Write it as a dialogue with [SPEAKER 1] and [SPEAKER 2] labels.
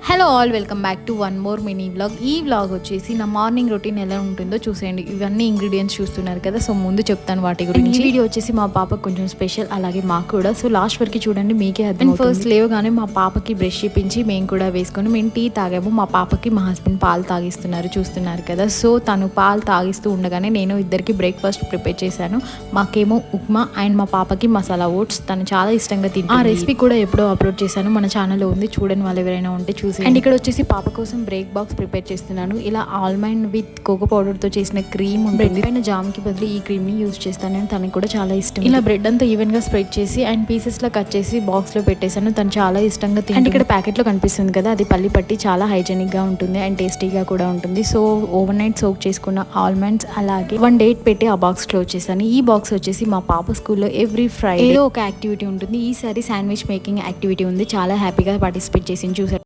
[SPEAKER 1] Hello all, welcome back to one more mini vlog. ఈ vlog వచ్చేసి నా morning routine ఎలా ఉంటుందో చూసేయండి. ఇవన్నీ ఇంగ్రీడియంట్స్ చూస్తున్నారు కదా, సో ముందు చెప్తాను వాటి గురించి. ఈ వీడియో వచ్చేసి మా పాపకు కొంచెం స్పెషల్, అలాగే మాకు కూడా. సో లాస్ట్ వరకు చూడండి, మీకే అర్థం. ఫస్ట్ లేవగానే మా పాపకి బ్రష్ చేపించి మేము కూడా వేసుకొని మేము టీ తాగాము. మా పాపకి మా హస్బెండ్ పాలు తాగిస్తున్నారు, చూస్తున్నారు కదా. సో తను పాలు తాగిస్తూ ఉండగానే నేను ఇద్దరికి బ్రేక్ఫాస్ట్ ప్రిపేర్ చేశాను. మాకేమో ఉప్మా అండ్ మా పాపకి మసాలా ఓట్స్. తను చాలా ఇష్టంగా తింటుంది. ఆ రెసిపీ కూడా ఎప్పుడో అప్లోడ్ చేశాను, మన ఛానల్లో ఉంది, చూడని వాళ్ళు ఎవరైనా ఉంటే చూసి. అండ్ ఇక్కడ వచ్చేసి పాప కోసం బ్రేక్ బాక్స్ ప్రిపేర్ చేస్తున్నాను. ఇలా ఆల్మండ్ విత్ కోకో పౌడర్ తో చేసిన క్రీమ్ ఉంటుంది. పైన జామ్ కి బదులు ఈ క్రీమ్ ని యూజ్ చేస్తాను, తనకి కూడా చాలా ఇష్టం. ఇలా బ్రెడ్ అంతా ఈవెన్ గా స్ప్రెడ్ చేసి అండ్ పీసెస్ లా కట్ చేసి బాక్స్ లో పెట్టేశాను. తను చాలా ఇష్టంగా తింటుంది. అండ్ ఇక్కడ ప్యాకెట్ లో కనిపిస్తుంది కదా, అది పల్లి పట్టి చాలా హైజెనిక్ గా ఉంటుంది అండ్ టేస్టీగా కూడా ఉంటుంది. సో ఓవర్ నైట్ సోక్ చేసుకున్న ఆల్మండ్స్ అలాగే 1 డేట్ పెట్టి ఆ బాక్స్ క్లోజ్ చేశాను. ఈ బాక్స్ వచ్చేసి మా పాప స్కూల్లో ఎవ్రీ ఫ్రైడే ఏదో ఒక యాక్టివిటీ ఉంటుంది. ఈసారి శాండ్విచ్ మేకింగ్ యాక్టివిటీ ఉంది, చాలా హ్యాపీగా పార్టిసిపేట్ చేసి చూసారు.